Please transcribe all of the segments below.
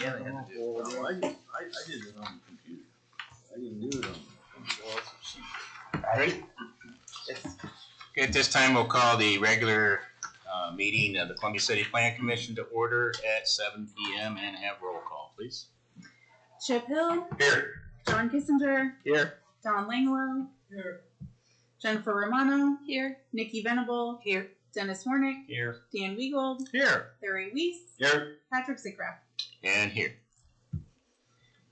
Yeah, they had to do it. Well, I did it on the computer. I didn't do it on the Ready? Okay, at this time, we'll call the regular meeting of the Columbia City Plan Commission to order at 7 p.m. and have roll call, please. Chip Hill. Here. Jon Kissinger. Here. Don Langeloh. Here. Jennifer Romano. Here. Nikki Venable. Here. Dennis Warnick. Here. Dan Weagold. Here. Larry Weiss. Here. Patrick Zickgraf. And here.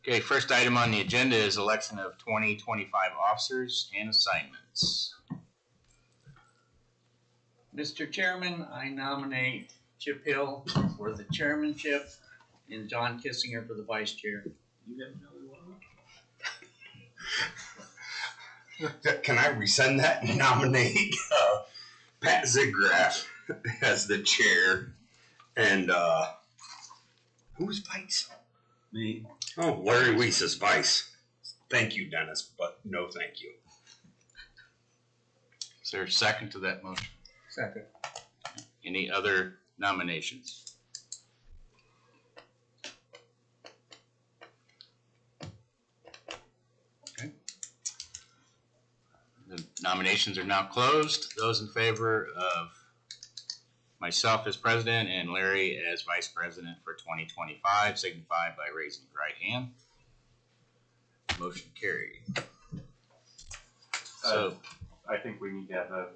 Okay, first item on the agenda is election of 2025 officers and assignments. Mr. Chairman, I nominate Chip Hill for the chairmanship and Jon Kissinger for the vice chair. You have another one? Can I rescind that and nominate Pat Zickgraf as the chair and who's vice? Me. Oh, Larry Weiss is vice. Thank you, Dennis, but no thank you. Is there a second to that motion? Second. Any other nominations? Okay. The nominations are now closed. Those in favor of myself as president and Larry as vice president for 2025 signify by raising your right hand. Motion carried. So I think we need to have a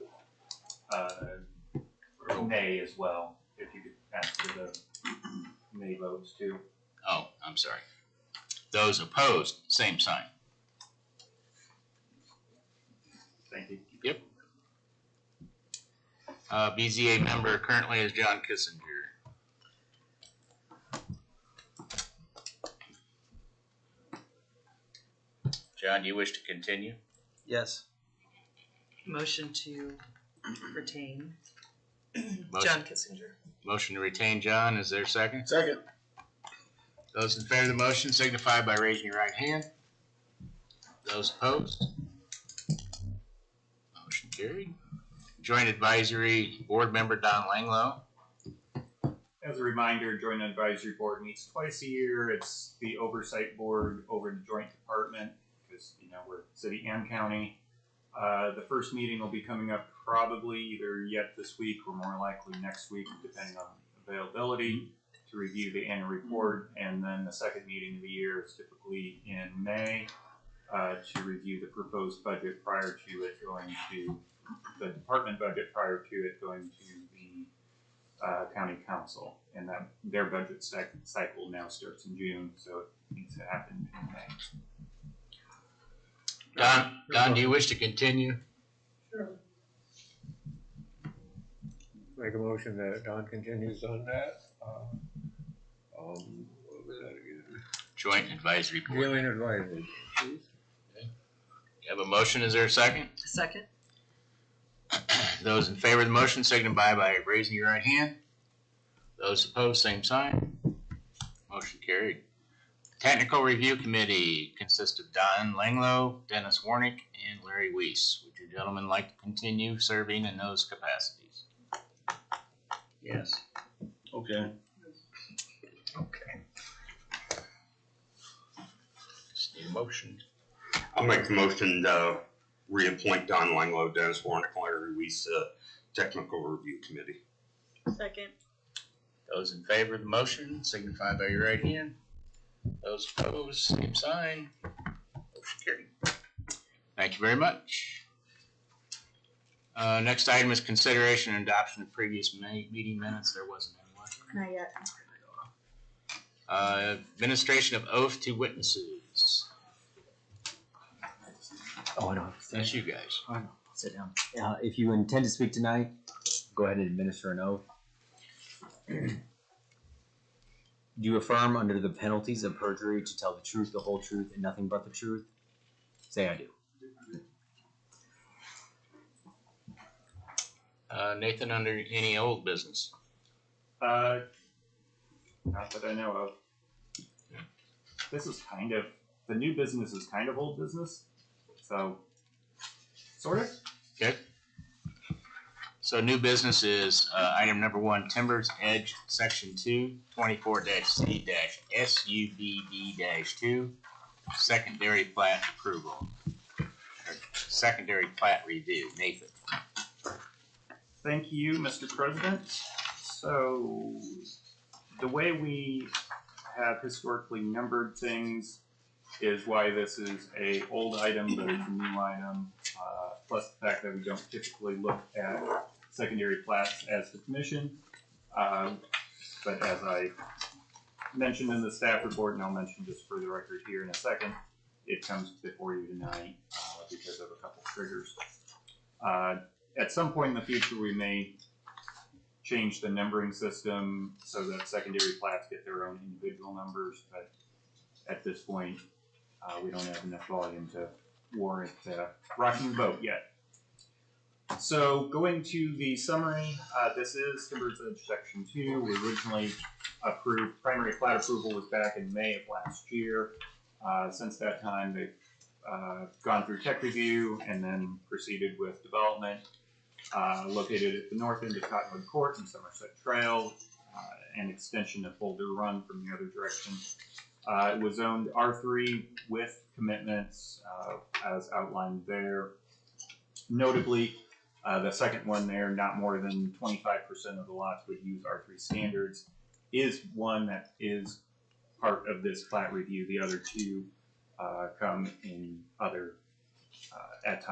nay as well, if you could ask for the nay votes too. oh, I'm sorry. Those opposed, same sign. Thank you. Yep. BZA member currently is Jon Kissinger. John, do you wish to continue? Yes. Motion to retain Motion, Jon Kissinger. motion to retain John. Is there a second? Second. Those in favor of the motion signify by raising your right hand. Those opposed? Motion carried. Joint Advisory Board member Don Langeloh. As a reminder, Joint Advisory Board meets twice a year. It's the oversight board over the joint department because, you know, we're city and county. The first meeting will be coming up probably either yet this week or more likely next week, depending on availability, to review the annual report. And then the second meeting of the year is typically in May to review the proposed budget prior to it going to the department budget prior to it going to the county council. And that their budget cycle now starts in June, so it needs to happen in May. Don, do you wish to continue? Sure. Make a motion that Don continues on that. What was that again? Joint Advisory Board. Joint Advisory, please. Okay. You have a motion. Is there a second? Second. Those in favor of the motion signify by raising your right hand. Those opposed, same sign. Motion carried. Technical Review Committee consists of Don Langeloh, Dennis Warnick, and Larry Weiss. Would you gentlemen like to continue serving in those capacities? Yes. Okay. Okay. Just need a motion. I'll make the motion to reappoint Don Langeloh, Dennis Warnick, and Larry Weiss Technical Review Committee. Second. Those in favor of the motion signify by your right hand. Those opposed, same sign. Motion carried. Thank you very much. Next item is consideration and adoption of previous meeting minutes. There wasn't any, was there? Not yet. Administration of oath to witnesses. Oh, I know. That's you guys. I know. Sit down. If you intend to speak tonight, go ahead and administer an oath. Do you affirm under the penalties of perjury to tell the truth, the whole truth, and nothing but the truth? Say I do. Nathan, under any old business? Not that I know of. This is kind of, the new business is kind of old business. So, sort of. Okay. So new business is, item number 1, Timbers Edge, Section 2, 24-C-SUBD-2, secondary plat approval. Or secondary plat review. Nathan. Thank you, Mr. President. So, the way we have historically numbered things is why this is a old item, but it's a new item, plus the fact that we don't typically look at secondary plats as the commission. But as I mentioned in the staff report, and I'll mention just for the record here in a second, it comes before you tonight because of a couple triggers. At some point in the future, we may change the numbering system so that secondary plats get their own individual numbers, but at this point, we don't have enough volume to warrant rocking the boat yet. So going to the summary, this is Timbers Edge Section 2. We originally approved, primary plat approval was back in May of last year. Since that time, they've gone through tech review and then proceeded with development. Located at the north end of Cottonwood Court and Somerset Trail, an extension of Boulder Run from the other direction. It was zoned R3 with commitments as outlined there. Notably, the second one there, not more than 25% of the lots would use R3 standards, is one that is part of this plat review. The other two come in other at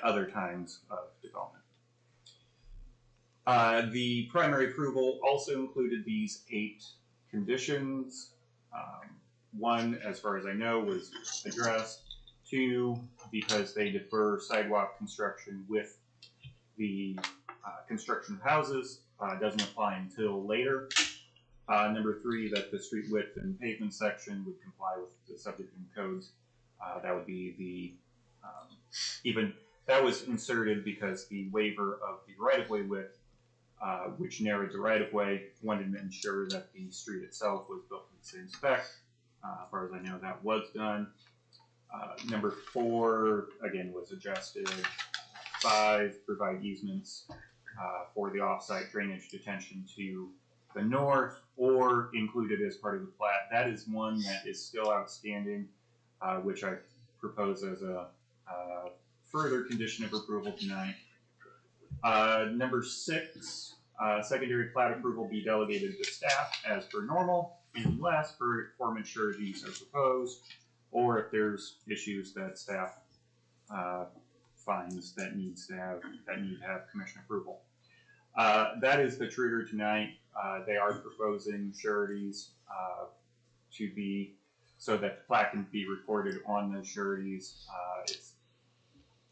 other times of development. The primary approval also included these 8 conditions. 1, as far as I know, was addressed. 2, because they defer sidewalk construction with the construction of houses, doesn't apply until later. Number 3, that the street width and pavement section would comply with the subdivision codes. That would be the, even, that was inserted because the waiver of the right-of-way width, which narrowed the right-of-way, wanted to ensure that the street itself was built to the same spec. As far as I know, that was done. Number 4, again, was adjusted. 5, provide easements for the off-site drainage detention to the north or included as part of the plat. That is one that is still outstanding, which I propose as a further condition of approval tonight. Number 6, secondary plat approval be delegated to staff as per normal, unless performance sureties are proposed, or if there's issues that staff finds that need to have commission approval. That is the trigger tonight. They are proposing sureties to be so that the plat can be recorded on those sureties.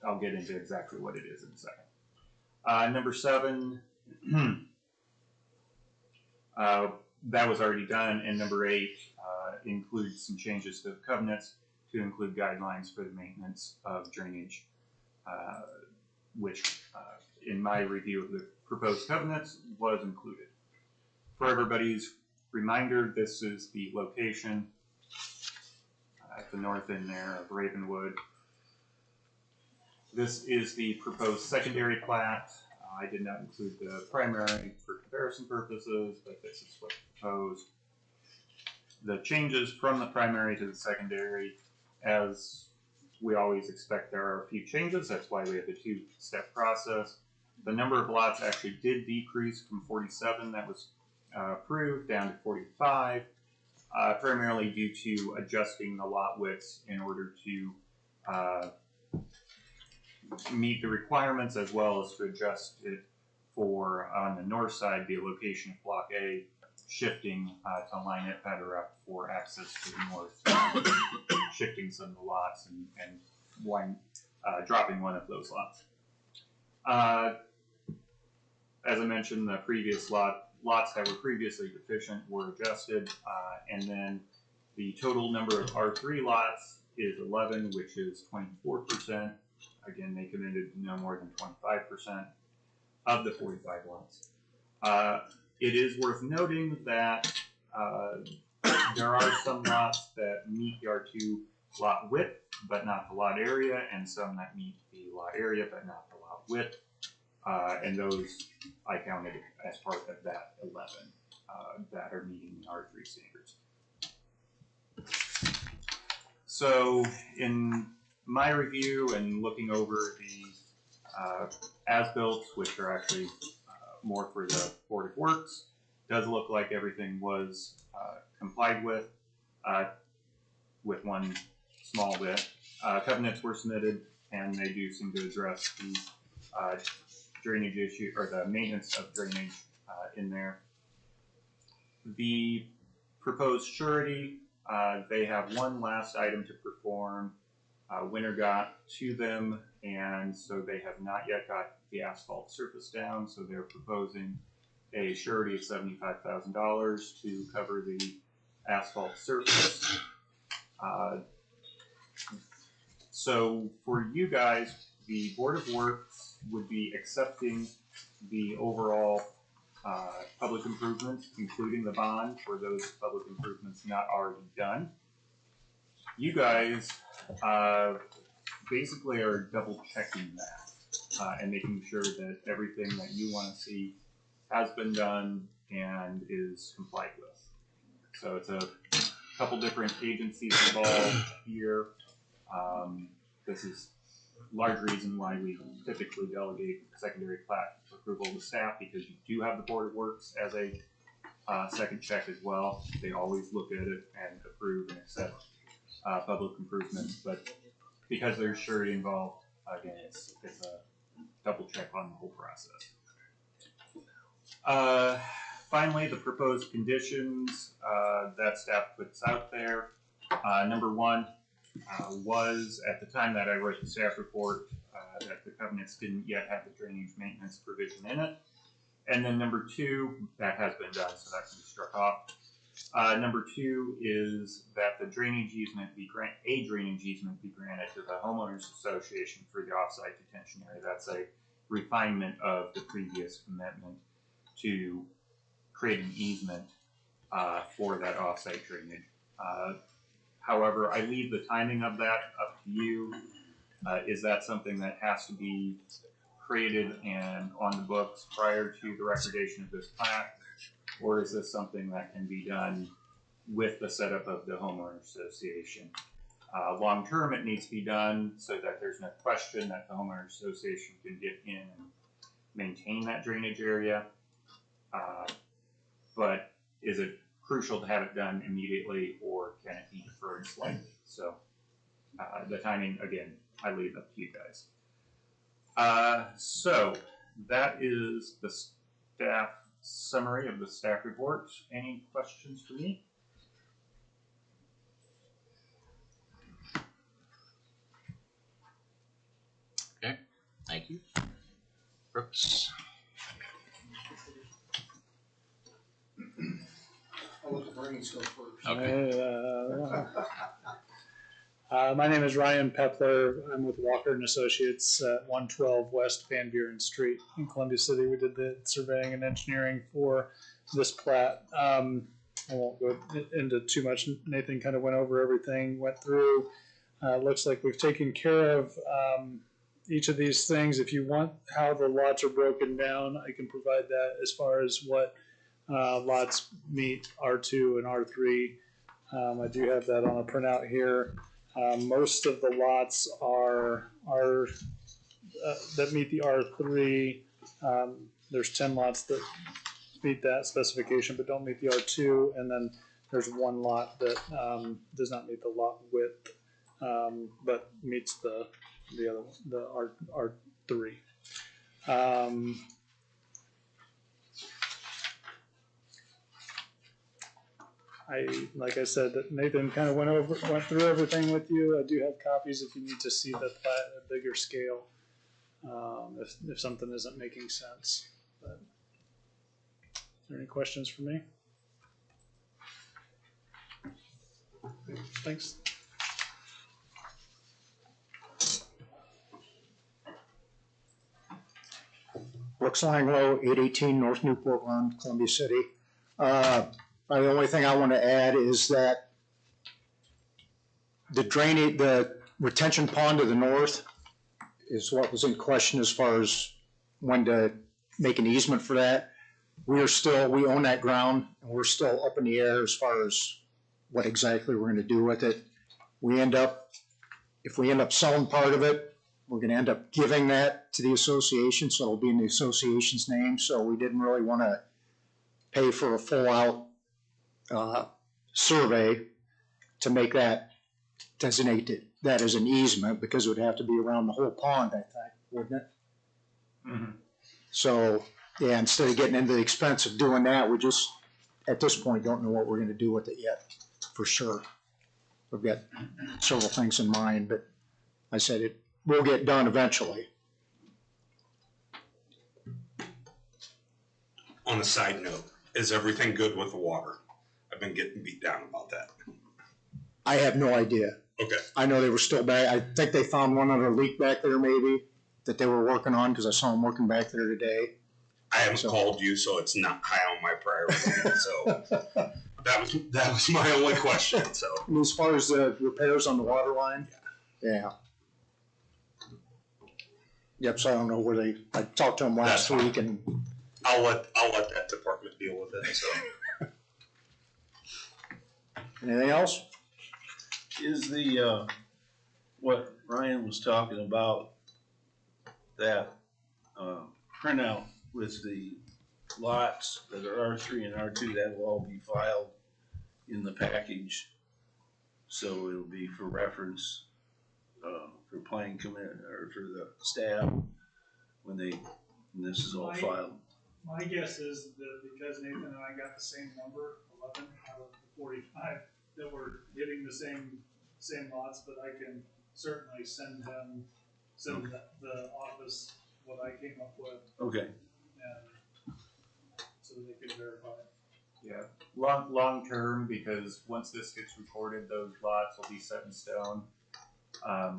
I'll get into exactly what it is in a second. Number 7, that was already done, and number 8 includes some changes to the covenants to include guidelines for the maintenance of drainage, which in my review of the proposed covenants was included. For everybody's reminder, this is the location at the north end there of Ravenwood. This is the proposed secondary plat. I did not include the primary for comparison purposes, but this is what's proposed. The changes from the primary to the secondary, as we always expect, there are a few changes. That's why we have the 2-step process. The number of lots actually did decrease from 47 that was approved down to 45, primarily due to adjusting the lot widths in order to meet the requirements, as well as to adjust it for, on the north side, the location of Block A, shifting to line it better up for access to the north, shifting some of the lots and dropping one of those lots. As I mentioned, the previous lots that were previously deficient were adjusted, and then the total number of R3 lots is 11, which is 24%. Again, they committed no more than 25% of the 45 lots. It is worth noting that there are some lots that meet the R2 lot width, but not the lot area, and some that meet the lot area, but not the lot width. and those I counted as part of that 11 that are meeting the R3 standards. So in my review and looking over the as-built, which are actually more for the Board of Works, does look like everything was complied with one small bit. Covenants were submitted, and they do seem to address the drainage issue, or the maintenance of drainage in there. The proposed surety, they have one last item to perform. Winter got to them, and so they have not yet got the asphalt surface down, so they're proposing a surety of $75,000 to cover the asphalt surface. So for you guys, the Board of Works would be accepting the overall public improvements, including the bond for those public improvements not already done. You guys basically are double checking that and making sure that everything that you want to see has been done and is complied with. So it's a couple different agencies involved here. This is a large reason why we typically delegate secondary plat approval to staff, because you do have the Board of Works as a second check as well. They always look at it and approve and accept public improvements, but because there's surety involved, again, it's a double check on the whole process. Finally, the proposed conditions that staff puts out there. Number one was, at the time that I wrote the staff report, that the covenants didn't yet have the drainage maintenance provision in it. And then number two, that has been done, so that can be struck off. Number two is that the drainage easement be granted to the homeowners association for the offsite detention area. That's a refinement of the previous commitment to create an easement for that offsite drainage. However, I leave the timing of that up to you. Is that something that has to be created and on the books prior to the recordation of this plat? Or is this something that can be done with the setup of the homeowner association? Long term, it needs to be done so that there's no question that the homeowner association can get in and maintain that drainage area. But is it crucial to have it done immediately, or can it be deferred slightly? So the timing, again, I leave up to you guys. So that is the staff summary of the staff report. Any questions for me? Okay, thank you. Brooks. I'll let the brains go first. Okay. My name is Ryan Pepler. I'm with Walker and Associates at 112 West Van Buren Street in Columbia City. We did the surveying and engineering for this plat. I won't go into too much. Nathan kind of went over everything, went through. Looks like we've taken care of each of these things. If you want how the lots are broken down, I can provide that as far as what lots meet R2 and R3. I do have that on a printout here. Most of the lots are that meet the R3. There's 10 lots that meet that specification but don't meet the R2, and then there's one lot that does not meet the lot width but meets the other one, the R3. Like I said, that Nathan kind of went through everything with you. I do have copies if you need to see the plat at a bigger scale, if something isn't making sense. But, is there any questions for me? Thanks. Brooks Langeloh, 818 North Newport Run, Columbia City. The only thing I want to add is that the retention pond to the north is what was in question as far as when to make an easement for that. We own that ground, and we're still up in the air as far as what exactly we're gonna do with it. If we end up selling part of it, we're gonna end up giving that to the association, so it'll be in the association's name, so we didn't really wanna pay for a full-out, survey to make that, designate that as an easement, because it would have to be around the whole pond, I think, wouldn't it? Mhm. So, yeah, instead of getting into the expense of doing that, we just, at this point, don't know what we're gonna do with it yet, for sure. We've got several things in mind, but I said it will get done eventually. On a side note, is everything good with the water? I've been getting beat down about that. I have no idea. Okay. I know they were still back. I think they found one other leak back there maybe that they were working on, because I saw them working back there today. I haven't called you, so it's not high on my priority. So that was my only question. So And as far as the repairs on the water line, yeah. Yep. So I don't know where I talked to them last week, and I'll let that department deal with it. So anything else? Is the, what Ryan was talking about, that, printout with the lots that are R3 and R2, that will all be filed in the package. So it'll be for reference, for planning committee, or for the staff, when this is all filed. My guess is that because Nathan and I got the same number, 11 out of the 45, that we're hitting the same lots, but I can certainly send the office what I came up with, Okay. and so they can verify it. Yeah, long term, because once this gets recorded, those lots will be set in stone.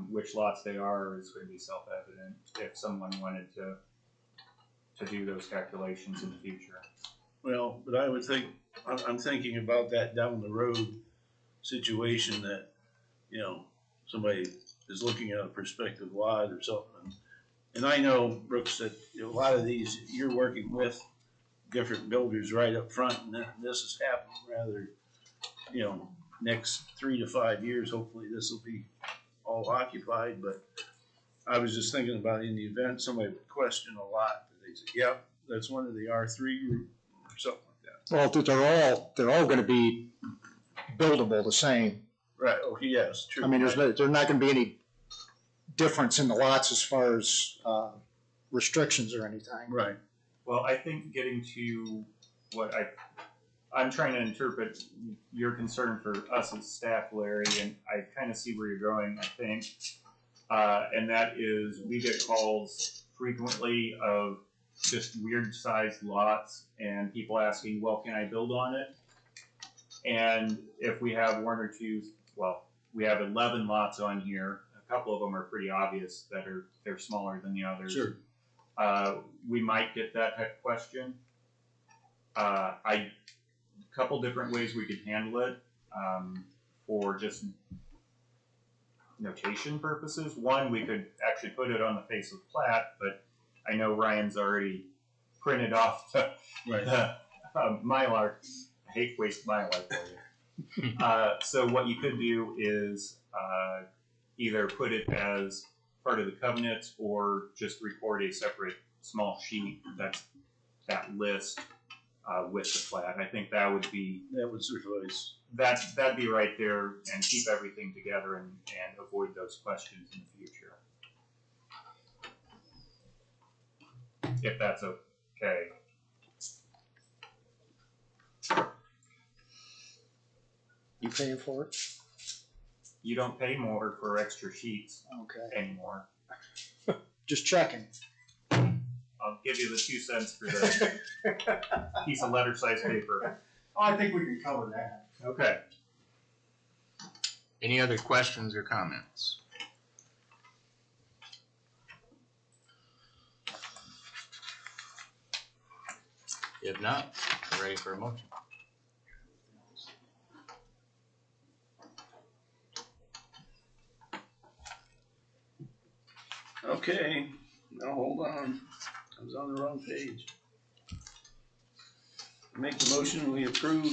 Which lots they are is going to be self-evident if someone wanted to do those calculations in the future. Well, but I would think, I'm thinking about that down the road situation that, you know, somebody is looking at a prospective lot or something. And I know, Brooks, that a lot of these, you're working with different builders right up front, and this is happening rather, you know, next 3 to 5 years, hopefully this will be all occupied. But I was just thinking about, in the event somebody would question a lot, that they say, yeah, that's one of the R3 group or something like that. Well, they're all going to be buildable the same. Right. Oh, yes, true. I mean, there's not going to be any difference in the lots as far as restrictions or anything. Right. Well, I think getting to what I'm trying to interpret your concern for us as staff, Larry, and I kind of see where you're going, I think. And that is, we get calls frequently of just weird sized lots and people asking, well, can I build on it? And if we have one or two, well, we have 11 lots on here. A couple of them are pretty obvious that they're smaller than the others. Sure. We might get that type of question. Couple different ways we could handle it for just notation purposes. One, we could actually put it on the face of the plat, but I know Ryan's already printed off the Mylar. I hate waste Mylar for you. So what you could do is either put it as part of the covenant or just record a separate small sheet that's that list with the plat. I think that would suffice. That'd be right there and keep everything together and avoid those questions in the future. If that's okay. You paying for it? You don't pay more for extra sheets anymore. Just checking. I'll give you the 2 cents for the piece of letter-sized paper. I think we can cover that. Okay. Any other questions or comments? If not, we're ready for a motion. Okay, now hold on. was on the wrong page. Make the motion, we approve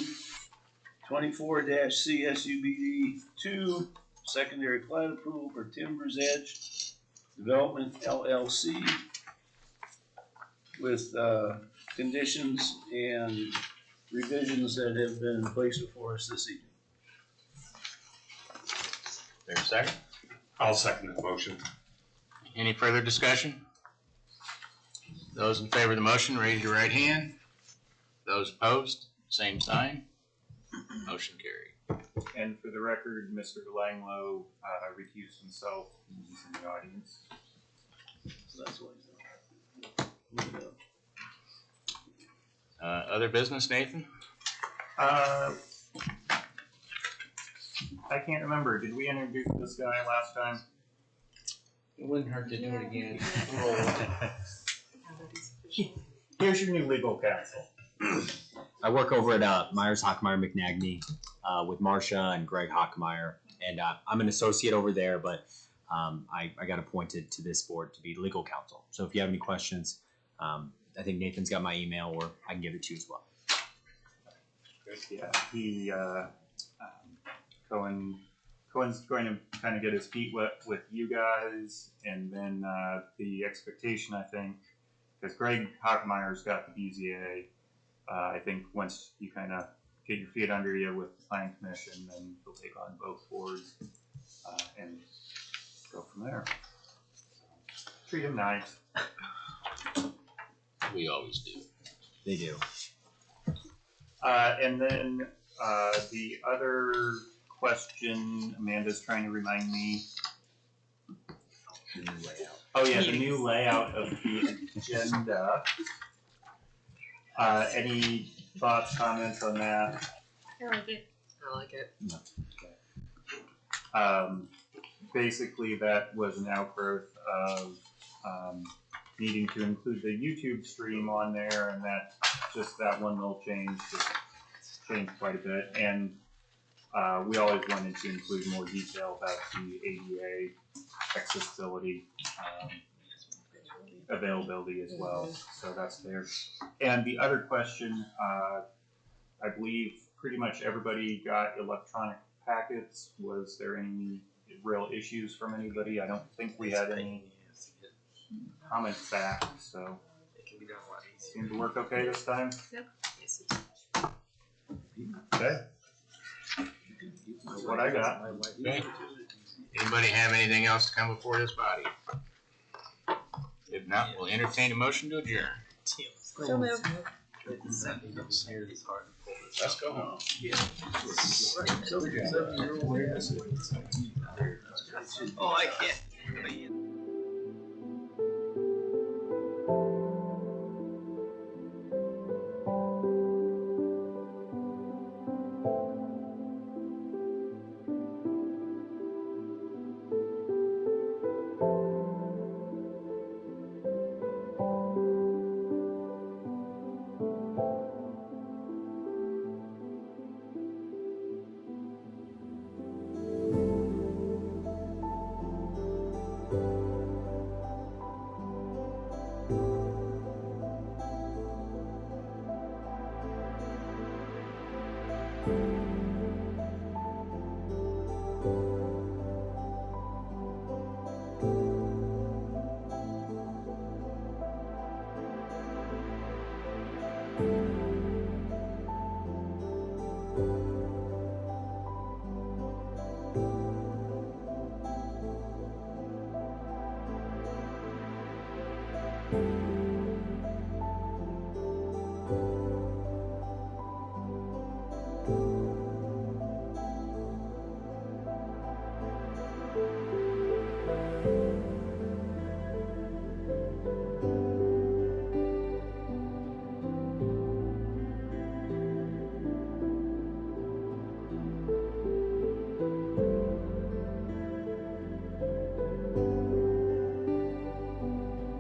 24-CSUBD 2, secondary plat approval for Timbers Edge Development LLC with conditions and revisions that have been placed before us this evening. There's a second. I'll second the motion. Any further discussion? Those in favor of the motion, raise your right hand. Those opposed, same sign. Motion carried. And for the record, Mr. Langeloh recused himself. He's in the audience. So that's what he's doing. Other business, Nathan? I can't remember. Did we introduce this guy last time? It wouldn't hurt to do it again. Here's your new legal counsel. I work over at Myers Hockmeyer McNagny with Marcia and Greg Hockmeyer, and I'm an associate over there, but I got appointed to this board to be legal counsel. So if you have any questions, I think Nathan's got my email, or I can give it to you as well. Yeah, Cohen's going to kind of get his feet wet with you guys, and then the expectation, I think, because Greg Hockmeyer's got the BZA. I think once you kind of get your feet under you with the planning commission, then he'll take on both boards and go from there. Treat him nice. We always do. They do. And then the other question, Amanda's trying to remind me. The new layout. Oh yeah, the new layout of the agenda. Any thoughts, comments on that? I like it. I like it. Basically, that was an outgrowth of needing to include the YouTube stream on there, and that one little change just changed quite a bit. And we always wanted to include more detail about the ADA accessibility availability as well. So that's there. And the other question, I believe pretty much everybody got electronic packets. Was there any real issues from anybody? I don't think we had any comments back, so It can be done a lot easier. seemed to work okay this time. Yep. Yes, Okay. That's what I got. Okay. Anybody have anything else to come before this body? If not, we'll entertain a motion to adjourn. So moved. Let's go home. Oh, I can't. you.